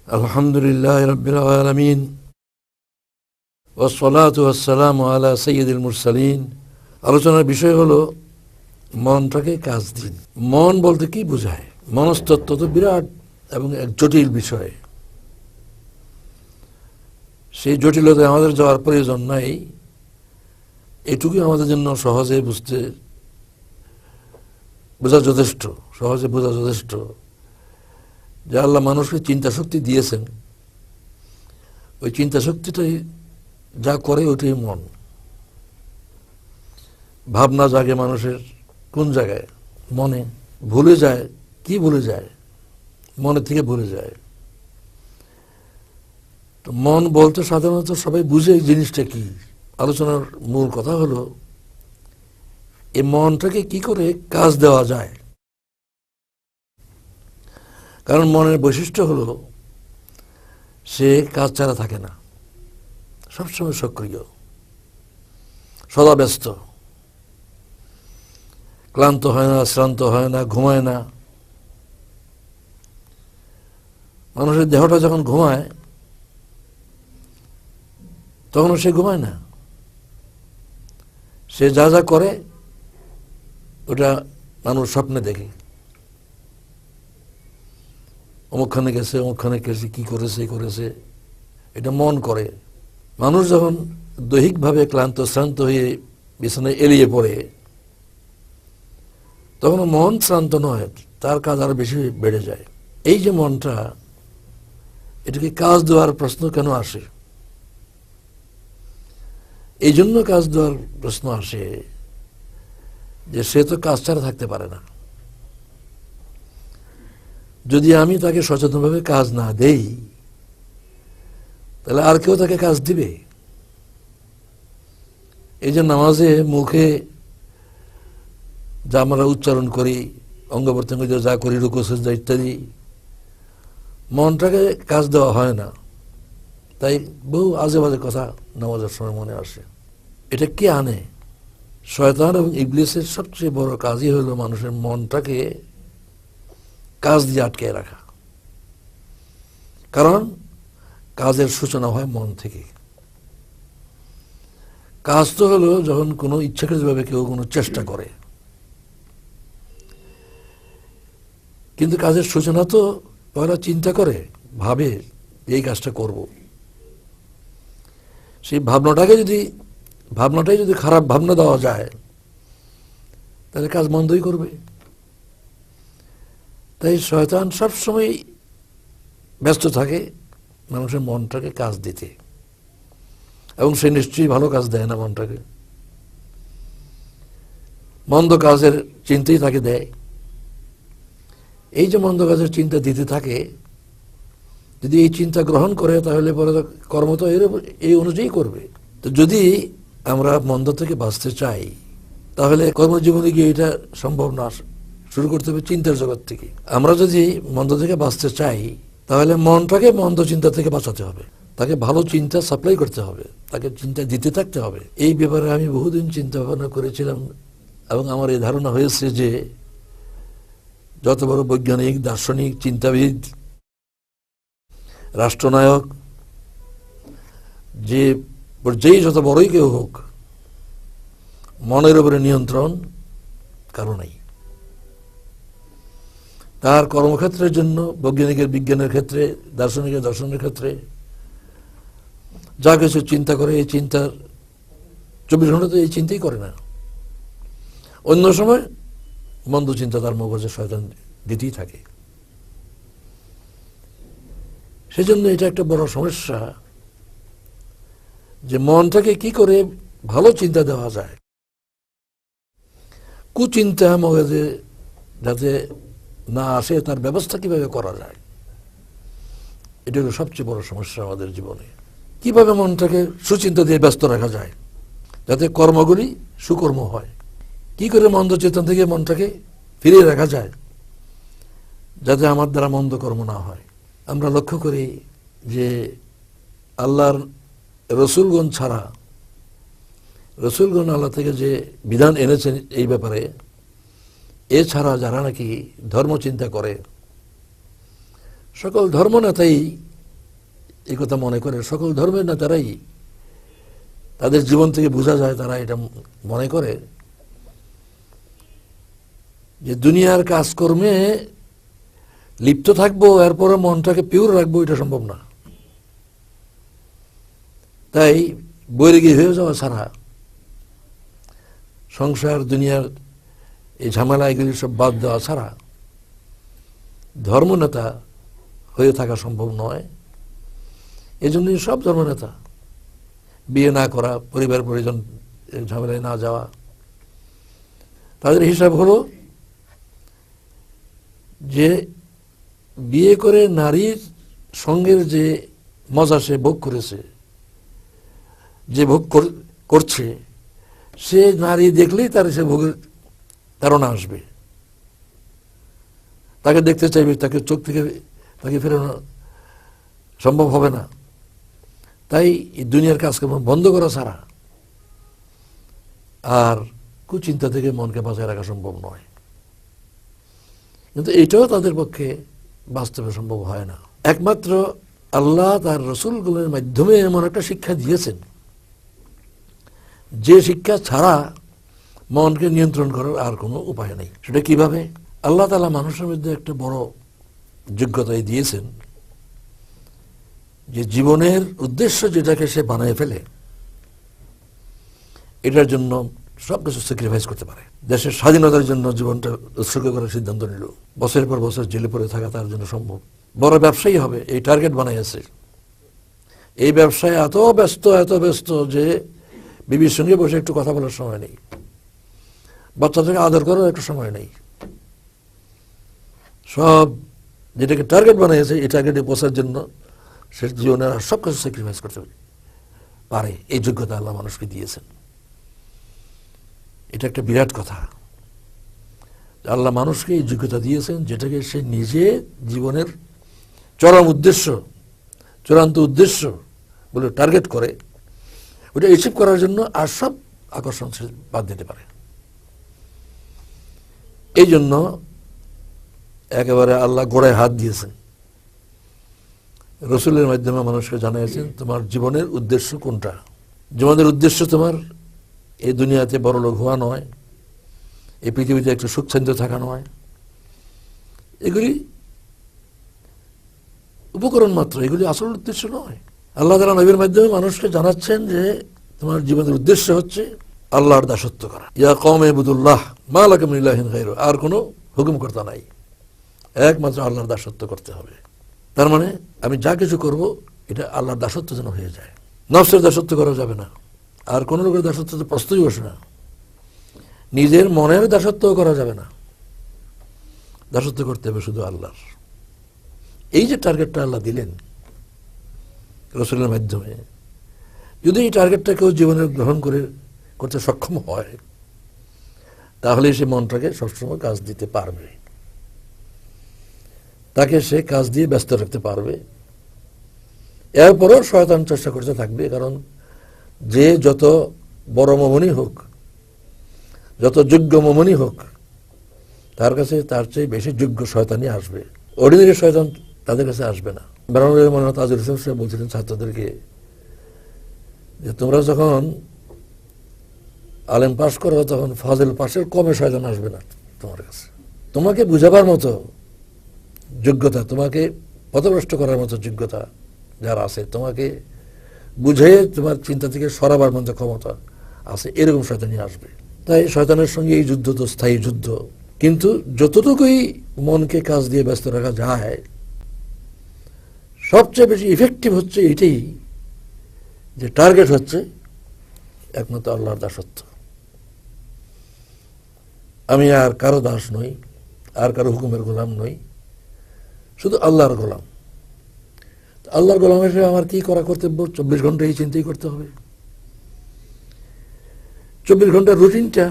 আলহামদুলিল্লাহ রাব্বিল আলামিন ওয়াসসালাতু ওয়াসসালামু আলা সাইয়্যিদিল মুরসালিন। আলোচনার বিষয় হলো মনটাকে কাজ দিন। মন বলতে কি বোঝায়? মনস্তত্ত্ব তো বিরাট এবং এক জটিল বিষয়। সেই জটিলতায় আমাদের যাওয়ার প্রয়োজন নাই। এটুকুই আমাদের জন্য সহজে বোঝা যথেষ্ট যে আল্লাহ মানুষকে চিন্তা শক্তি দিয়েছেন। ওই চিন্তা শক্তিটাই যা করে ওইটাই মন। ভাবনা জাগে মানুষের কোন জায়গায়? মনে। ভুলে যায়, কি ভুলে যায়? মনে থেকে ভুলে যায়। তো মন বলতে সাধারণত সবাই বুঝে এই জিনিসটা কি। আলোচনার মূল কথা হলো এই মনটাকে কি করে কাজ দেওয়া যায়। কারণ মনের বৈশিষ্ট্য হলো সে কাজ ছাড়া থাকে না, সবসময় সক্রিয়, সদা ব্যস্ত, ক্লান্ত হয় না, শ্রান্ত হয় না, ঘুমায় না। মানুষের দেহটা যখন ঘুমায় তখনও সে ঘুমায় না। সে যা যা করে ওটা মানুষ স্বপ্নে দেখে। অমুকখানে গেছে, অমুকখানে গেছে, কি করেছে, এটা মন করে। মানুষ যখন দৈহিকভাবে ক্লান্ত শ্রান্ত হয়ে বিছানায় এলিয়ে পড়ে তখন মন শ্রান্ত নয়, তার কাজ আরো বেশি বেড়ে যায়। এই যে মনটা, এটাকে কাজ দেওয়ার প্রশ্ন কেন আসে? এই জন্য কাজ দেওয়ার প্রশ্ন আসে যে সে তো কাজ ছাড়া থাকতে পারে না। যদি আমি তাকে সচেতনভাবে কাজ না দেই তাহলে আর কেউ তাকে কাজ দিবে? এই যে নামাজে মুখে যা আমরা উচ্চারণ করি, অঙ্গ প্রত্যঙ্গ যা করি, রুকু সিজদা ইত্যাদি, মনটাকে কাজ দেওয়া হয় না। তাই বহু আজে বাজে কথা নামাজের সময় মনে আসে। এটা কে আনে? শয়তান এবং ইবলিসের সবচেয়ে বড় কাজই হলো মানুষের মনটাকে কাজ দিয়ে আটকে রাখা। কারণ কাজের সূচনা হয় মন থেকে। কাজ তো হলো যখন কোনো ইচ্ছাকৃতভাবে কেউ কোনো চেষ্টা করে, কিন্তু কাজের সূচনা তো পয়লা চিন্তা করে, ভাবে এই কাজটা করব। সেই ভাবনাটাই যদি খারাপ ভাবনা দেওয়া যায় তাহলে কাজ মন্দই করবে। তাই শয়তান সবসময় ব্যস্ত থাকে মানুষের মনটাকে কাজ দিতে, এবং সে নিশ্চয়ই ভালো কাজ দেয় না মনটাকে। মন্দ কাজের চিন্তাই তাকে দেয়। এই যে মন্দ কাজের চিন্তা দিতে থাকে, যদি এই চিন্তা গ্রহণ করে তাহলে পরে কর্ম তো এই অনুযায়ী করবে। তো যদি আমরা মন্দ থেকে বাঁচতে চাই তাহলে কর্মজীবনে গিয়ে এটা সম্ভব না, শুরু করতে হবে চিন্তার জগৎ থেকে। আমরা যদি মন্দ থেকে বাঁচতে চাই তাহলে মনটাকে মন্দ চিন্তা থেকে বাঁচাতে হবে, তাকে ভালো চিন্তা সাপ্লাই করতে হবে, তাকে চিন্তা দিতে থাকতে হবে। এই ব্যাপারে আমি বহুদিন চিন্তা ভাবনা করেছিলাম এবং আমার এই ধারণা হয়েছে যে যত বড় বৈজ্ঞানিক, দার্শনিক, চিন্তাবিদ, রাষ্ট্রনায়ক, যেই যত বড়ই কেউ হোক, মনের উপরে নিয়ন্ত্রণ কারো নেই। তার কর্মক্ষেত্রের জন্য বৈজ্ঞানিকের বিজ্ঞানের ক্ষেত্রে, দার্শনিকের দর্শনের ক্ষেত্রে যা কিছু চিন্তা করে, এই চিন্তার 24 ঘন্টা তো এই চিন্তাই করে না। অন্য সময় মন্দ চিন্তা তার মগজে শয়তান দিতেই থাকে। সেজন্য এটা একটা বড় সমস্যা যে মনটাকে কি করে ভালো চিন্তা দেওয়া যায়, কুচিন্তা মগজে যাতে না আসে তার ব্যবস্থা কিভাবে করা যায়, এটা হলো সবচেয়ে বড় সমস্যা আমাদের জীবনে। কিভাবে মনটাকে সুচিন্তা দিয়ে ব্যস্ত রাখা যায় যাতে কর্মগুলি সুকর্ম হয়, কি করে মন্দ চেতন থেকে মনটাকে ফিরিয়ে রাখা যায় যাতে আমার দ্বারা মন্দ কর্ম না হয়। আমরা লক্ষ্য করি যে আল্লাহর রসুলগণ আল্লাহ থেকে যে বিধান এনেছেন এই ব্যাপারে, এছাড়া যারা নাকি ধর্ম চিন্তা করে, সকল ধর্মনেতাই এই কথা মনে করে সকল ধর্মের নেতারাই তাদের জীবন থেকে বোঝা যায় তারা এটা মনে করে যে দুনিয়ার কাজকর্মে লিপ্ত থাকবো এরপরে মনটাকে পিওর রাখবো, এটা সম্ভব না। তাই বৈরাগী হয়ে যাওয়া ছাড়া, সংসার দুনিয়ার এই ঝামেলা এগুলি সব বাদ দেওয়া ছাড়া ধর্মনেতা হয়ে থাকা সম্ভব নয়। এই জন্যই সব ধর্মনেতা বিয়ে না করা, পরিবার পরিজন ঝামেলায় না যাওয়া, তাদের হিসাব হলো যে বিয়ে করে নারীর সঙ্গের যে মজা সে ভোগ করেছে, যে ভোগ করছে, সে নারী দেখলেই তার সে ভোগের তাড়না আসবে, তাকে দেখতে চাইবে, তাকে চোখ থেকে তাকে ফেরানো সম্ভব হবে না। তাই এই দুনিয়ার কাজকর্ম বন্ধ করা ছাড়া আর কুচিন্তা থেকে মনকে বাঁচিয়ে রাখা সম্ভব নয়। কিন্তু এটাও তাদের পক্ষে বাস্তবে সম্ভব হয় না। একমাত্র আল্লাহ তার রসুলগুলোর মাধ্যমে এমন একটা শিক্ষা দিয়েছেন যে শিক্ষা ছাড়া মনকে নিয়ন্ত্রণ করার আর কোনো উপায় নেই। সেটা কিভাবে? আল্লাহ তাআলা মানুষের মধ্যে একটা বড় যোগ্যতাই দিয়েছেন যে জীবনের উদ্দেশ্য যেটাকে সে বানিয়ে ফেলে, এটার জন্য সবকিছু স্যাক্রিফাইস করতে পারে। দেশের স্বাধীনতার জন্য জীবনটা উৎসর্গ করার সিদ্ধান্ত নিল, বছরের পর বছর জেলে পড়ে থাকা তার জন্য সম্ভব। বড় ব্যবসায়ী হবে, এই টার্গেট বানাইছে। এই ব্যবসায় এত ব্যস্ত যে বিবির সঙ্গে বসে একটু কথা বলার সময় নেই, বাচ্চাদেরকে আদর করার একটু সময় নেই। সব যেটাকে টার্গেট বানিয়েছে, এই টার্গেটে পৌঁছার জন্য সে জীবনে সব কিছু স্যাক্রিফাইস করতে পারে। এই যোগ্যতা আল্লাহ মানুষকে দিয়েছেন। এটা একটা বিরাট কথা। আল্লাহ মানুষকে এই যোগ্যতা দিয়েছেন যেটাকে সে নিজে জীবনের চূড়ান্ত উদ্দেশ্য বলে টার্গেট করে, ওটা অ্যাচিভ করার জন্য আর সব আকর্ষণ সে বাদ দিতে পারে। এই জন্য একেবারে আল্লাহ গোড়ায় হাত দিয়েছেন, রসুলের মাধ্যমে মানুষকে জানিয়েছেন তোমার জীবনের উদ্দেশ্য কোনটা। জীবনের উদ্দেশ্য তোমার এই দুনিয়াতে বড় লোক হওয়া নয়, এই পৃথিবীতে একটু সুখছন্দ থাকা নয়, এগুলি উপকরণ মাত্র, এগুলি আসল উদ্দেশ্য নয়। আল্লাহ তাআলা নবীর মাধ্যমে মানুষকে জানাচ্ছেন যে তোমার জীবনের উদ্দেশ্য হচ্ছে আল্লাহর দাসত্ব করা। ইয়া কওমি ইবুদুল্লাহ মা লাকুম মিন ইলাহিন গায়রুহু, আর কোনো হুকুমকর্তা নাই, একমাত্র আল্লাহর দাসত্ব করতে হবে। তার মানে আমি যা কিছু করব এটা আল্লাহর দাসত্ব যেন হয়ে যায়। নফসের দাসত্ব করা যাবে না, আর কোন লোকের দাসত্ব তো প্রশ্নই বসে না। নিজের মনের দাসত্ব করা যাবে না, দাসত্ব করতে হবে শুধু আল্লাহর। এই যে টার্গেটটা আল্লাহ দিলেন রসুলের মাধ্যমে, যদি এই টার্গেটটা কেউ জীবনে গ্রহণ করতে সক্ষম হয়, তাহলে সে মনটাকে সবসময় কাজ দিতে পারবে, তাকে সে কাজ দিয়ে ব্যস্ত রাখতে পারবে। এরপরও শয়তান চেষ্টা করতে থাকবে, কারণ যে যত বড় মোমনী হোক, যত যোগ্য মোমনী হোক, তার কাছে তার চেয়ে বেশি যোগ্য শয়তানই আসবে। অর্ডিনারি শয়তান তাদের কাছে আসবে না। বেরানুলের মনে তাজুল ইসলাম সাহেব বলছিলেন ছাত্রদেরকে যে তোমরা যখন আলেম পাশ করো তখন ফাজিল পাশের কমে শয়তান আসবে না তোমার কাছে। তোমাকে বুঝাবার মতো যোগ্যতা, তোমাকে পথভ্রষ্ট করার মতো যোগ্যতা যারা আছে, তোমাকে বুঝে তোমার চিন্তা থেকে সরাবার মতো ক্ষমতা আছে, এরকম শয়তানই আসবে। তাই শয়তানের সঙ্গে এই যুদ্ধ তো স্থায়ী যুদ্ধ, কিন্তু যতটুকুই মনকে কাজ দিয়ে ব্যস্ত রাখা যায়, সবচেয়ে বেশি ইফেক্টিভ হচ্ছে এটাই যে টার্গেট হচ্ছে একমাত্র আল্লাহর দাসত্ব। আমি আর কারো দাস নই, আর কারো হুকুমের গোলাম নই, শুধু আল্লাহর গোলাম। আল্লাহর গোলাম হিসেবে আমার কি করা কর্তব্য? 24 ঘন্টা এই চিন্তাই করতে হবে। 24 ঘন্টার রুটিনটা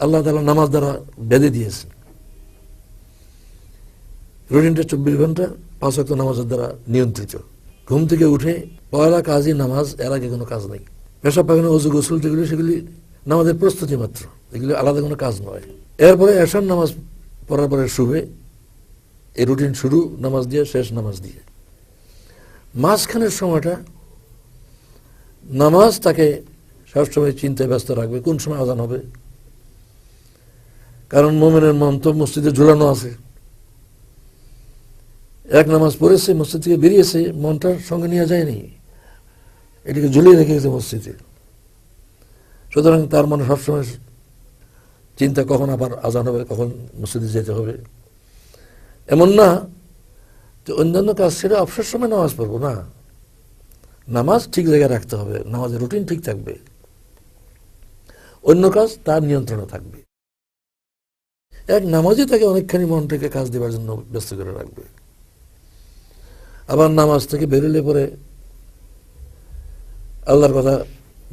আল্লাহ তাআলা নামাজ দ্বারা বেঁধে দিয়েছেন। রুটিনটা 24 ঘন্টা 5 ওয়াক্ত নামাজের দ্বারা নিয়ন্ত্রিত। ঘুম থেকে উঠে পয়লা কাজই নামাজ, এর আগে কোনো কাজ নেই। পেশাব পায়খানা, ওযু গোসল যেগুলি, সেগুলি নামাজের প্রস্তুতি মাত্র, এগুলি আলাদা কোনো কাজ নয়। এরপরে এশার নামাজ পড়ার পরে শুভে এই রুটিন শুরু নামাজ দিয়ে, শেষ নামাজ দিয়ে। মাঝখানের সময়টা নামাজ তাকে সবসময় চিন্তায় ব্যস্ত রাখবে, কোন সময় আজান হবে। কারণ মোমেনের মন তো মসজিদে ঝুলানো আছে। এক নামাজ পড়েছে, মসজিদ থেকে বেরিয়েছে, মনটার সঙ্গে নিয়ে যায়নি, এটিকে ঝুলিয়ে রেখে গেছে মসজিদে। সুতরাং তার মনে সবসময় চিন্তা কখন আবার আজান হবে, কখন মসজিদে যেতে হবে। এমন না যে অন্যান্য কাজ ছেড়ে অবসর সময় নামাজ পড়বো, না, নামাজ ঠিক জায়গায় রাখতে হবে, নামাজের রুটিন ঠিক থাকবে, অন্য কাজ তার নিয়ন্ত্রণে থাকবে। এক নামাজই তাকে অনেকখানি মনটাকে কাজ দেওয়ার জন্য ব্যস্ত করে রাখবে। আবার নামাজ থেকে বেরোলে পরে আল্লাহর কথা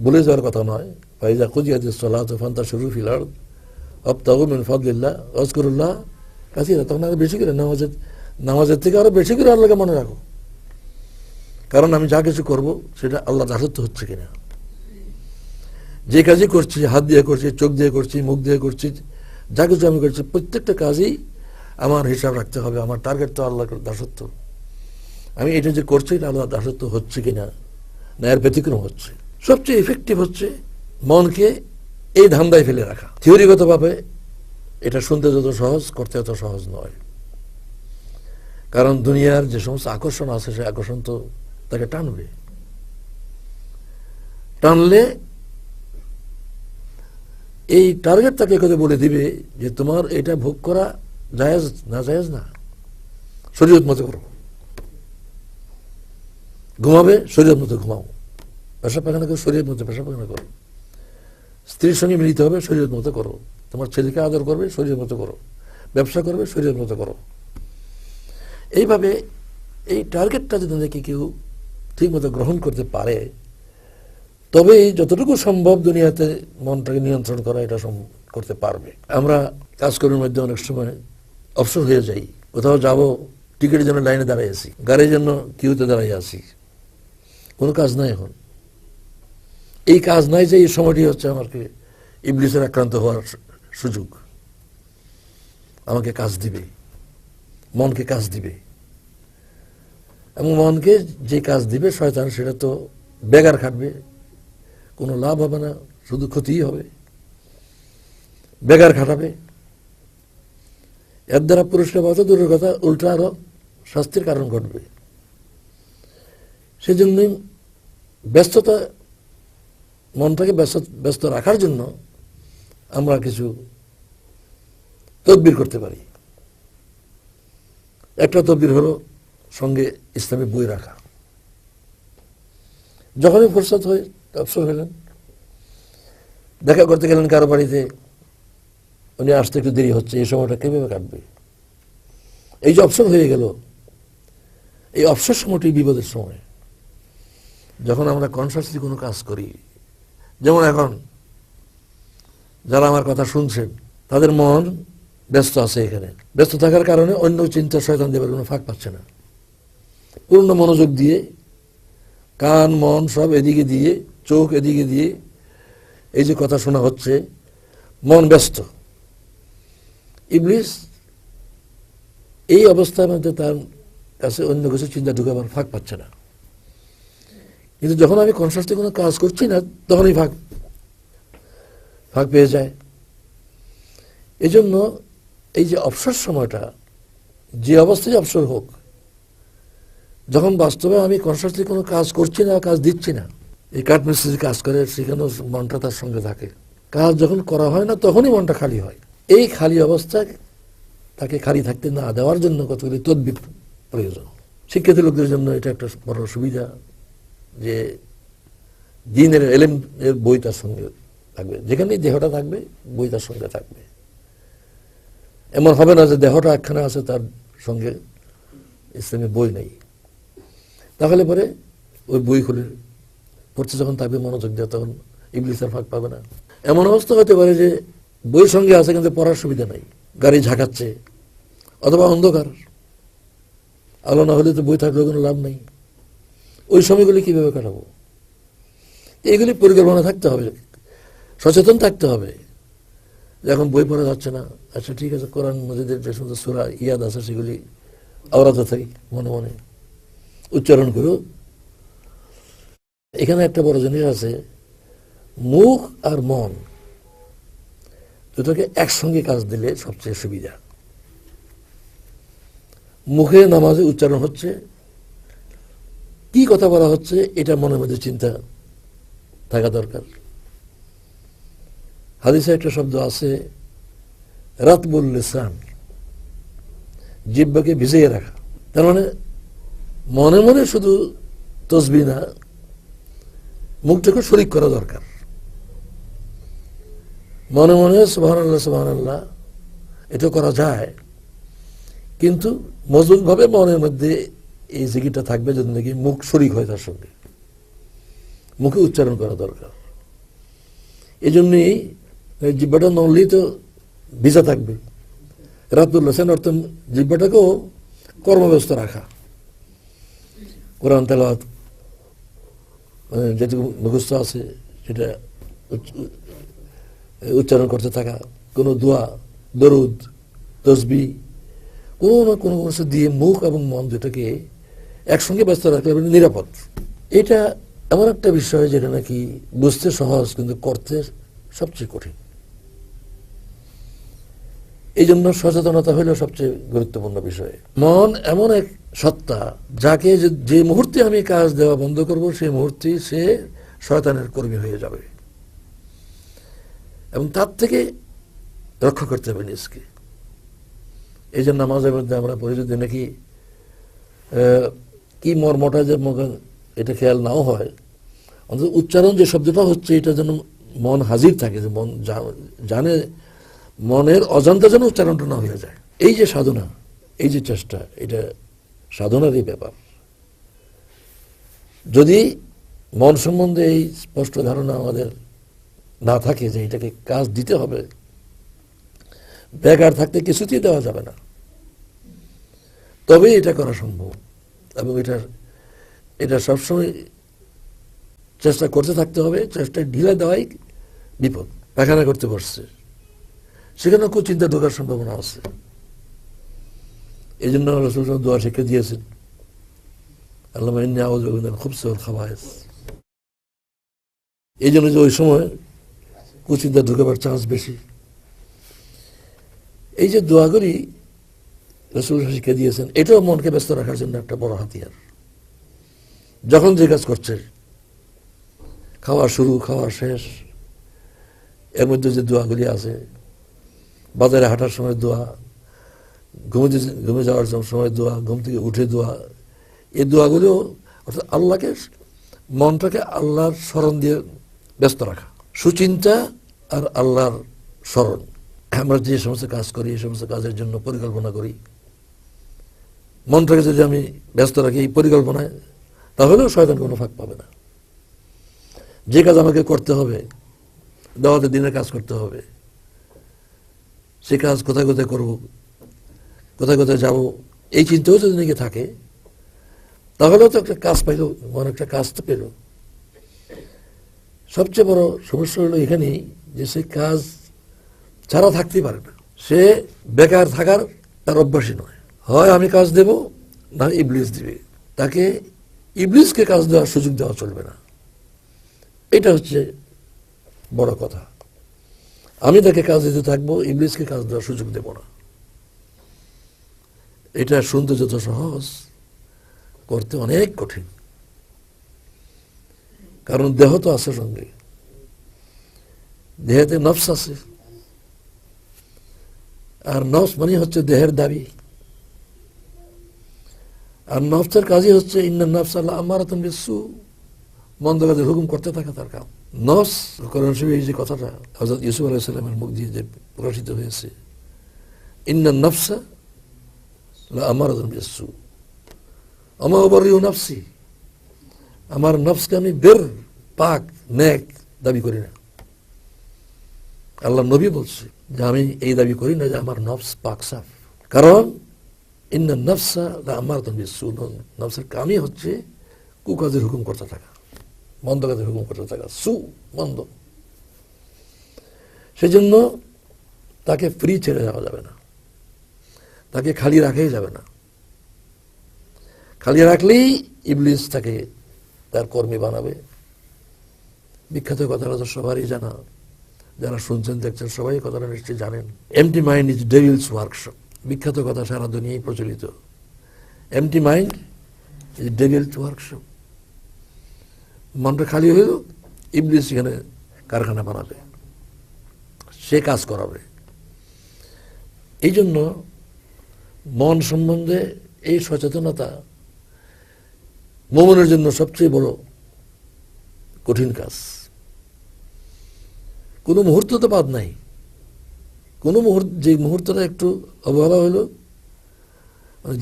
ভুলে যাওয়ার কথা নয়। ফাইজা কুদিয়াতিস সালাতু ফান্তাশিরু ফিল আরদ ওয়াবতাগু মিন ফাদলিল্লাহ ওয়াজকুরুল্লাহ কাসীরা। তখন আরো বেশি করে নামাজের থেকে আরো বেশি করে আল্লাহকে মনে রাখো, কারণ আমি যা কিছু করব সেটা আল্লাহ দাসত্ব হচ্ছে কিনা। যে কাজই করছি, হাত দিয়ে করছি, চোখ দিয়ে করছি, মুখ দিয়ে করছি, যা কিছু আমি করছি, প্রত্যেকটা কাজেই আমার হিসাব রাখতে হবে। আমার টার্গেট তো আল্লাহর দাসত্ব। আমি এটা যে করছি এটা আল্লাহর দাসত্ব হচ্ছে কিনা, না এর ব্যতিক্রম হচ্ছে। সবচেয়ে ইফেক্টিভ হচ্ছে মনকে এই ধান্দায় ফেলে রাখা। থিওরিগতভাবে এটা শুনতে যত সহজ, করতে তত সহজ নয়। কারণ দুনিয়ার যে সমস্ত আকর্ষণ আছে, সে আকর্ষণ তো তাকে টানবে। টানলে এই টার্গেট তাকে কথা বলে দিবে যে তোমার এটা ভোগ করা জায়েজ না, জায়েজ না, শরীয়ত মতো করো। ঘুমাবে, শরীয়ত মতো ঘুমাও। পেশাব পায়খানা করো, শরীয়ত মতো পেশাব পায়খানা করো। স্ত্রীর সঙ্গে মিলিত হবে, শরীয়ত মতো করো। তোমার ছেলেকে আদর করবে, শরীয়ত মতো করো। ব্যবসা করবে, শরীয়ত মতো করো। এইভাবে এই টার্গেটটা যদি নাকি কেউ ঠিক মতো গ্রহণ করতে পারে, তবেই যতটুকু সম্ভব দুনিয়াতে মনটাকে নিয়ন্ত্রণ করা এটা করতে পারবে। আমরা কাজকর্মের মধ্যে অনেক সময় অবসর হয়ে যাই। কোথাও যাব, টিকিটের জন্য লাইনে দাঁড়াই আছি, গাড়ির জন্য কিউতে দাঁড়াই আছি, কোনো কাজ নাই। এখন এই কাজ নাই যে এই সময়টি হচ্ছে আমাকে ইবলিসের আক্রান্ত হওয়ার সুযোগ। আমাকে কাজ দিবে, মনকে কাজ দিবে, এবং মনকে যে কাজ দিবে শয়তান, সেটা তো বেগার খাটবে, কোনো লাভ হবে না, শুধু ক্ষতিই হবে। বেগার খাটাবে, এর দ্বারা পুরস্কার পাওয়া তো দূরের কথা, উল্টা আরো শাস্তির কারণ ঘটবে। সেজন্যই ব্যস্ততা, মনটাকে ব্যস্ত রাখার জন্য আমরা কিছু তদবির করতে পারি। একটা তদবির হলো সঙ্গে ইসলামী বই রাখা। যখনই ফুরসত হয়, অবসর হলেন, দেখা করতে গেলেন কারো বাড়িতে, উনি আসতে একটু দেরি হচ্ছে, এই সময়টা কিভাবে কাটবে? এই যে অবসর হয়ে গেল, এই অবসর সময়টি বিপদের সময়। যখন আমরা কনসাসলি কোনো কাজ করি, যেমন এখন যারা আমার কথা শুনছেন, তাদের মন ব্যস্ত আছে। এখানে ব্যস্ত থাকার কারণে অন্য চিন্তা শয়তান দেবার কোনো ফাঁক পাচ্ছে না। পূর্ণ মনোযোগ দিয়ে, কান মন সব এদিকে দিয়ে, চোখ এদিকে দিয়ে এই যে কথা শোনা হচ্ছে, মন ব্যস্ত। ইবলিস এই অবস্থার মধ্যে তার কাছে অন্য কিছু চিন্তা ঢুকাবার ফাঁক পাচ্ছে না। কিন্তু যখন আমি কনসাসলি কোনো কাজ করছি না, তখনই ফাঁক পেয়ে যায়। এজন্য এই যে অবসর সময়টা, যে অবস্থায় অবসর হোক, যখন বাস্তবে আমি কনসাসলি কোনো কাজ করছি না, কাজ দিচ্ছি না, এই কাঠ মিস্ত্রি কাজ করে, সেখানেও মনটা তার সঙ্গে থাকে। কাজ যখন করা হয় না, তখনই মনটা খালি হয়। এই খালি অবস্থায় তাকে খালি থাকতে না দেওয়ার জন্য কতগুলি তদবির প্রয়োজন। শিক্ষিত লোকদের জন্য এটা একটা বড় সুবিধা যে দ্বীনের এলেম এর বই তার সঙ্গে থাকবে। যেখানেই দেহটা থাকবে, বই তার সঙ্গে থাকবে। এমন হবে না যে দেহটা একখানে আছে, তার সঙ্গে ইসলামের বই নেই। তাহলে পরে ওই বই খুলে পড়তে যখন থাকবে, মনোযোগ দেওয়া, তখন ইবলিসের ফাঁক পাবে না। এমন অবস্থা হতে পারে যে বই সঙ্গে আছে কিন্তু পড়ার সুবিধা নাই, গাড়ি ঝাঁকাচ্ছে, অথবা অন্ধকার, আলো না হলে তো বই থাকলেও কোনো লাভ নেই। ওই সময়গুলি কিভাবে কাটাবো? এইগুলি পরিকল্পনা থাকতে হবে, সচেতন থাকতে হবে। এখন বই পড়া যাচ্ছে না, আচ্ছা ঠিক আছে, কোরআন মজিদের যে সমস্ত সূরা ইয়াদ আছে সেগুলি আওরাতে থাকি মনে মনে, উচ্চারণ করো। এখানে একটা বড় জিনিস আছে, মুখ আর মন দুটোকে একসঙ্গে কাজ দিলে সবচেয়ে সুবিধা। মুখে নামাজে উচ্চারণ হচ্ছে, কি কথা বলা হচ্ছে এটা মনের মধ্যে চিন্তা থাকা দরকার। হাদিসে একটা শব্দ আছে রাতবুল লিসান, জিহ্বাকে ভিজিয়ে রাখা। তার মানে মনে মনে শুধু তসবিহ না, মুখটাকে শরীক করা দরকার। মনে মনে সুবহানাল্লাহ সুবহানাল্লাহ এটা করা যায়, কিন্তু মজবুতভাবে মনের মধ্যে এই জিকিরটা থাকবে যদি নাকি মুখ শরীক হয় তার সঙ্গে, মুখে উচ্চারণ করা দরকার। এই জন্যই জিহ্বাটা নড়লেই তো ভিজা থাকবে। রাতুল হোসেন অর্থ জিহ্বাটাকেও কর্মব্যস্ত রাখা, কোরআন তেলাওয়াত যেটুকু মুখস্থ আছে সেটা উচ্চারণ করতে থাকা, কোনো দোয়া, দরুদ, তসবিহ কোনো না কোনো কিছু দিয়ে মুখ এবং মন দুটাকে একসঙ্গে ব্যস্ত রাখলে নিরাপদ। এটা এমন একটা বিষয় যেটা নাকি বুঝতে সহজ কিন্তু করতে সবচেয়ে কঠিন। এই জন্য সচেতনতা হইল সবচেয়ে গুরুত্বপূর্ণ বিষয়। মন এমন এক সত্তা যাকে যে মুহূর্তে আমি কাজ দেওয়া বন্ধ করব সেই মুহূর্তে সে শয়তানের কর্মী হয়ে যাবে, এবং তার থেকে রক্ষা করতে হবে নিজকে। এই জন্য নামাজের মধ্যে আমরা পড়ি যদি নাকি কি মর্মটা যে এটা খেয়াল নাও হয়, অন্তত উচ্চারণ যে শব্দটা হচ্ছে এটা যেন মন হাজির থাকে, যে মন জানে, মনের অজান্তে যেন উচ্চারণটা না হয়ে যায়। এই যে সাধনা, এই যে চেষ্টা, এটা সাধনারই ব্যাপার। যদি মন সম্বন্ধে এই স্পষ্ট ধারণা আমাদের না থাকে যে এটাকে কাজ দিতে হবে, বেকার থাকতে কিছুতেই দেওয়া যাবে না, তবে এটা করা সম্ভব। এবং এটা সবসময় চেষ্টা করতে থাকতে হবে। চেষ্টায় ঢিলা দেওয়াই বিপদ। পায়খানা করতে বসছে, সেখানে খুব চিন্তা ঢোকার সম্ভাবনা আছে। এই জন্য রাসূল দোয়া শিক্ষা দিয়েছেন, আল্লাহুম্মা ইন্নী আউযু বিকা মিনাল খুবসি ওয়াল খাবায়েস। এই জন্য যে ওই সময় কুচিন্তা ঢুকাবার চান্স বেশি। এই যে দোয়াগুলি রাসূল শিক্ষা দিয়েছেন, এটাও মনকে ব্যস্ত রাখার জন্য একটা বড় হাতিয়ার। যখন যে কাজ করছে, খাওয়া শুরু, খাওয়া শেষ, এর মধ্যে যে দোয়াগুলি আছে, বাজারে হাঁটার সময় দোয়া, ঘুমে যাওয়ার সময় দোয়া, ঘুম থেকে উঠে দোয়া, এই দোয়াগুলিও অর্থাৎ আল্লাহকে, মনটাকে আল্লাহর স্মরণ দিয়ে ব্যস্ত রাখা, সুচিন্তা আর আল্লাহর স্মরণ। আমরা যে সমস্ত কাজ করি, এই সমস্ত কাজের জন্য পরিকল্পনা করি, মনটাকে যদি আমি ব্যস্ত রাখি এই পরিকল্পনায়, তাহলেও শয়তান কোনো ফাঁক পাবে না। যে কাজ আমাকে করতে হবে, দাওয়াতের দিনের কাজ করতে হবে, সে কাজ কোথায় কোথায় করব, কোথায় কোথায় যাব, এই চিন্তাও যদি নাকি থাকে, তাহলেও তো একটা কাজ পাইল, মনে একটা কাজ তো পেল। সবচেয়ে বড় সমস্যা হলো এখানেই যে সে কাজ ছাড়া থাকতেই পারে না। সে বেকার থাকার তার অভ্যাসই নয়। হয় আমি কাজ দেব, না ইবলিস দিবে। তাকে ইবলিসকে কাজ দেওয়ার সুযোগ দেওয়া চলবে না। এটা হচ্ছে বড় কথা। আমি তাকে কাজ দিতে থাকবো, ইবলিসকে কাজ দেওয়ার সুযোগ দেব না। এটা শুনতে যত সহজ, করতে অনেক কঠিন। কারণ দেহ তো আছে সঙ্গে, দেহেতে নফস আছে, আর নফস মানে হচ্ছে দেহের দাবি। আর নফসের কাজই হচ্ছে ইন্নান নাফসা লাআম্মারাতুন বিসসু, মন্দ কাজের হুকুম করতে থাকে তার কাম। নফস, কোরআন শরীফে এই যে কথাটা হযরত ইউসুফ আলাইহিস সালামের মুখ দিয়ে যে প্রকাশিত হয়েছে, ইন্নান নাফসা লাআম্মারাতুন বিসসু ওয়া মা উবাররিউ নাফসি, আমার নফসকে আমি পাক নেক দাবি করি না। আল্লাহ নবী বলছে যে আমি এই দাবি করি না যে আমার নফস পাক সাফ। কারণ ইন্নান নাফসা লাআম্মারাতুন বিসসু, নফসের কামই হচ্ছে কুকাজের হুকুম করতে থাকা, মন্দ কাজের হুকুম করতে থাকা, মন্দ। সেজন্য তাকে ফ্রি ছেড়ে যাওয়া যাবে না, তাকে খালি রাখাই যাবে না। খালি রাখলেই ইবলিস তাকে তার কর্মী বানাবে। বিখ্যাত কথাটা তো সবারই জানা, যারা শুনছেন দেখছেন সবাই কথাটা নিশ্চয়ই জানেন। Empty mind is devil's workshop, বিখ্যাত কথা সারা দুনিয়ায় প্রচলিত। Empty mind is devil's workshop, মনটা খালি হইল, ইবলিস এখানে কারখানা বানাবে, সে কাজ করাবে। এই জন্য মন সম্বন্ধে এই সচেতনতা মুমিনের জন্য সবচেয়ে বড় কঠিন কাজ। কোনো মুহূর্ত তো বাদ নাই, কোনো মুহূর্ত, যে মুহূর্তটা একটু অবহেলা হইল,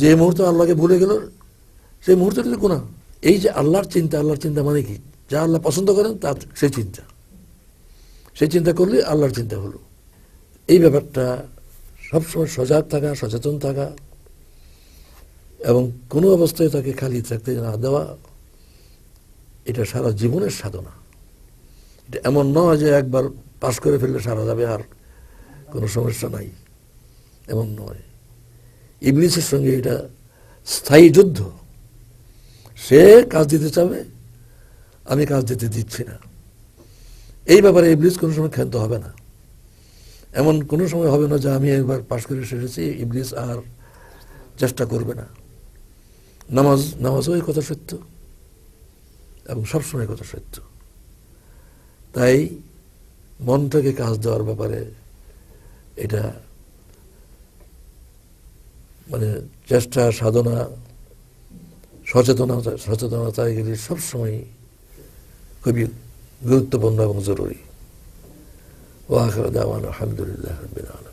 যে মুহূর্ত আল্লাহকে ভুলে গেল, সেই মুহূর্তটা গুনাহ। এই যে আল্লাহর চিন্তা মানে কি? যা আল্লাহ পছন্দ করেন তার সেই চিন্তা করলে আল্লাহর চিন্তা হলো। এই ব্যাপারটা সবসময় সজাগ থাকা, সচেতন থাকা এবং কোনো অবস্থায় তাকে খালি থাকতে না দেওয়া, এটা সারা জীবনের সাধনা। এটা এমন নয় যে একবার পাস করে ফেললে সারা যাবে আর কোনো সমস্যা নাই, এমন নয়। ইবলিসের সঙ্গে এটা স্থায়ী যুদ্ধ। সে কাজ দিতে চাবে, আমি কাজ দিতে দিচ্ছি না। এই ব্যাপারে ইবলিস কোনো সময় ক্ষান্ত হবে না। এমন কোনো সময় হবে না যে আমি একবার পাশ করে এসেছি, ইবলিস আর চেষ্টা করবে না। নামাজও এই কথা সত্য এবং সবসময় কথা সত্য। তাই মনটাকে কাজ দেওয়ার ব্যাপারে এটা মানে চেষ্টা, সাধনা, সচেতনতা এগুলি সবসময় খুবই গুরুত্বপূর্ণ এবং জরুরি। ওয়া আখিরু দাওয়ানা আলহামদুলিল্লাহি রাব্বিল আলামিন।